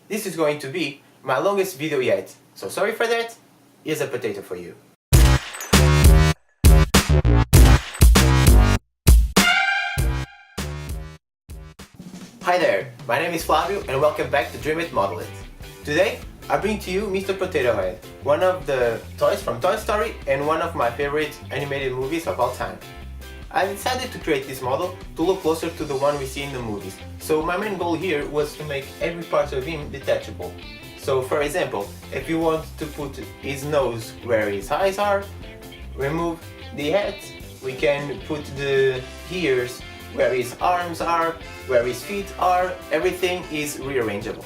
This is going to be my longest video yet, so sorry for that. Here's a potato for you. Hi there, my name is Flavio and welcome back to Dream It, Model It. Today I bring to you Mr. Potato Head, one of the toys from Toy Story and one of my favorite animated movies of all time. I decided to create this model to look closer to the one we see in the movies, so my main goal here was to make every part of him detachable. So for example, if you want to put his nose where his eyes are, remove the head, we can put the ears where his arms are, where his feet are, everything is rearrangeable.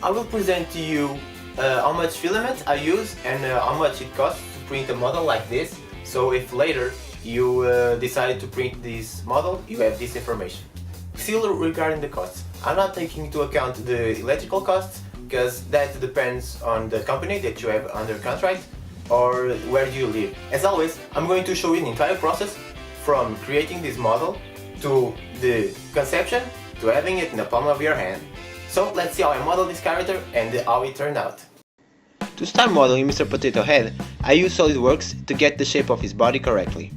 I will present to you how much filament I use and how much it costs to print a model like this, so if later you decide to print this model, you have this information. Still regarding the costs, I'm not taking into account the electrical costs, because that depends on the company that you have under contract or where do you live. As always, I'm going to show you the entire process from creating this model to the conception to having it in the palm of your hand. So let's see how I modeled this character and how it turned out. To start modeling Mr. Potato Head, I use SolidWorks to get the shape of his body correctly.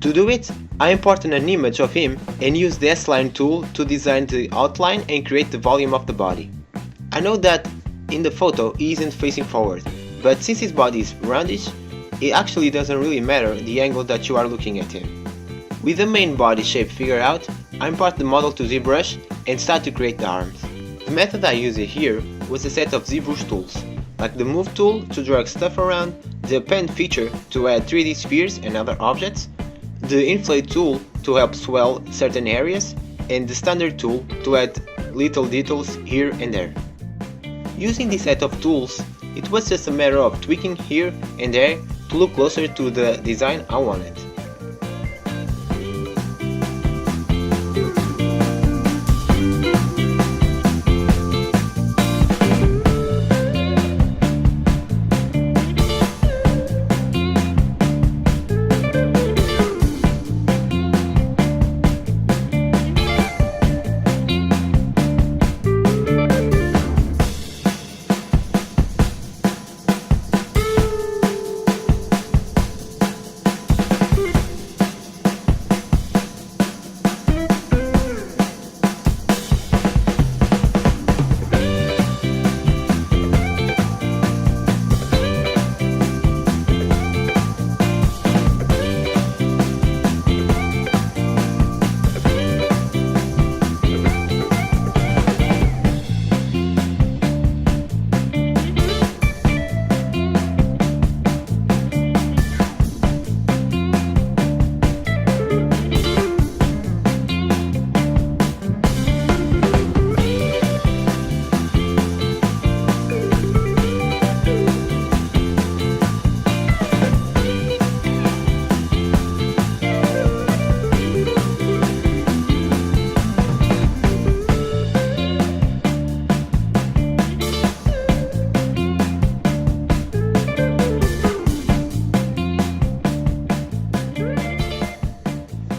To do it, I imported an image of him and used the S-Line tool to design the outline and create the volume of the body. I know that in the photo he isn't facing forward, but since his body is roundish, it actually doesn't really matter the angle that you are looking at him. With the main body shape figured out, I import the model to ZBrush and start to create the arms. The method I used here was a set of ZBrush tools, like the Move tool to drag stuff around, the Append feature to add 3D spheres and other objects, the Inflate tool to help swell certain areas, and the Standard tool to add little details here and there. Using this set of tools, it was just a matter of tweaking here and there to look closer to the design I wanted.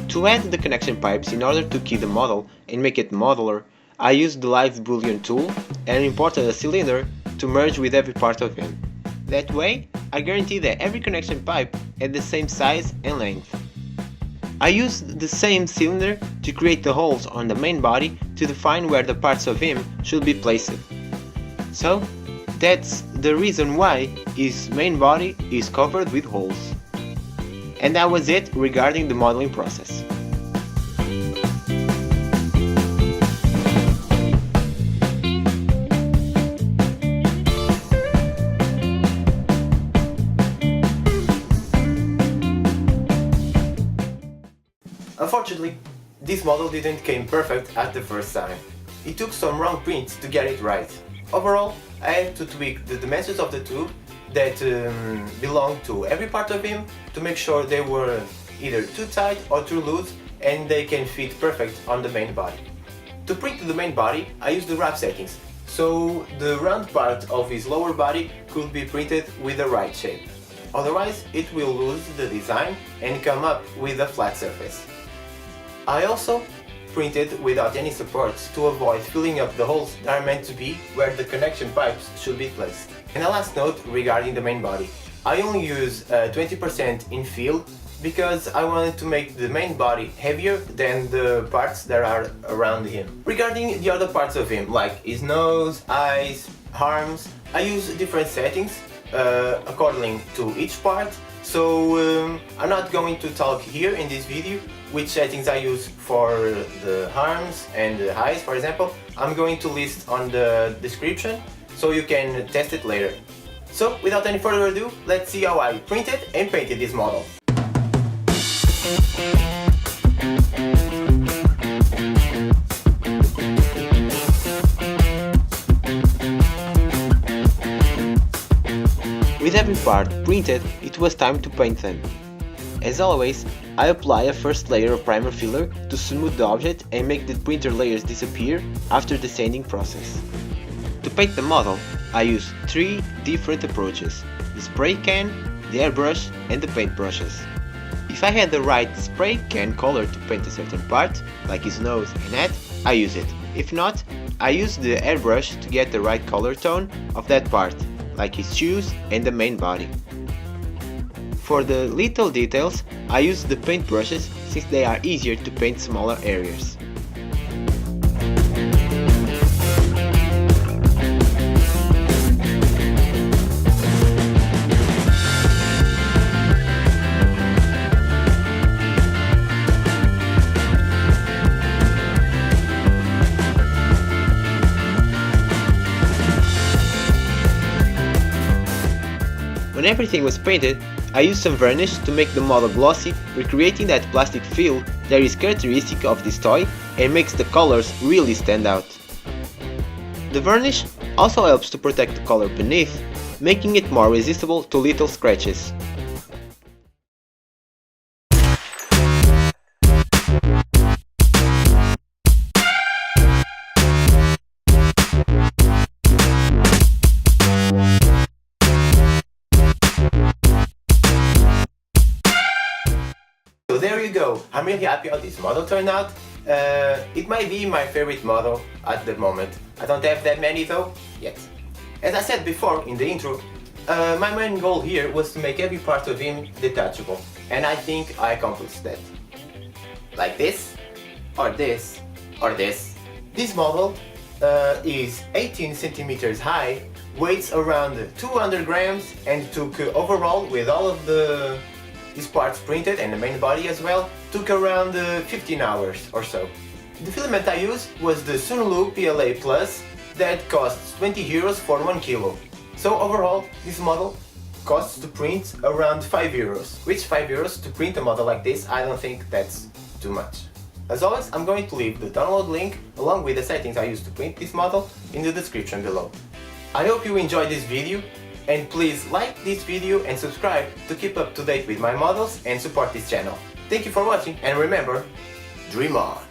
To add the connection pipes in order to key the model and make it modular, I used the Live Boolean tool and imported a cylinder to merge with every part of him. That way, I guarantee that every connection pipe had the same size and length. I used the same cylinder to create the holes on the main body to define where the parts of him should be placed. So, that's the reason why his main body is covered with holes. And that was it regarding the modeling process. Unfortunately, this model didn't came perfect at the first time. It took some wrong prints to get it right. Overall, I had to tweak the dimensions of the tube that belong to every part of him to make sure they were either too tight or too loose and they can fit perfect on the main body. To print the main body, I used the Raft settings, so the round part of his lower body could be printed with the right shape. Otherwise, it will lose the design and come up with a flat surface. I also printed without any supports to avoid filling up the holes that are meant to be where the connection pipes should be placed. And a last note regarding the main body. I only use 20% Infill because I wanted to make the main body heavier than the parts that are around him. Regarding the other parts of him, like his nose, eyes, arms, I use different settings according to each part, so I'm not going to talk here in this video which settings I use for the arms and the eyes, for example. I'm going to list on the description so you can test it later. So without any further ado, let's see how I printed and painted this model. With every part printed, it was time to paint them. As always, I apply a first layer of primer filler to smooth the object and make the printer layers disappear after the sanding process. To paint the model, I use 3 different approaches: the spray can, the airbrush and the paint brushes. If I had the right spray can color to paint a certain part, like his nose and head, I use it. If not, I use the airbrush to get the right color tone of that part, like his shoes and the main body. For the little details, I use the paint brushes since they are easier to paint smaller areas. When everything was painted, I used some varnish to make the model glossy, recreating that plastic feel that is characteristic of this toy and makes the colors really stand out. The varnish also helps to protect the color beneath, making it more resistant to little scratches. So there you go, I'm really happy how this model turned out. It might be my favorite model at the moment. I don't have that many though, yet. As I said before in the intro, my main goal here was to make every part of him detachable, and I think I accomplished that. Like this, or this, or this. This model is 18 centimeters high, weighs around 200 grams, and took overall, with all of these parts printed and the main body as well, took around 15 hours or so. The filament I used was the SUNLU PLA Plus that costs 20 euros for 1 kilo. So overall, this model costs to print around 5 euros. Which 5 euros to print a model like this, I don't think that's too much. As always, I'm going to leave the download link along with the settings I used to print this model in the description below. I hope you enjoyed this video, and please like this video and subscribe to keep up to date with my models and support this channel. Thank you for watching, and remember, dream on!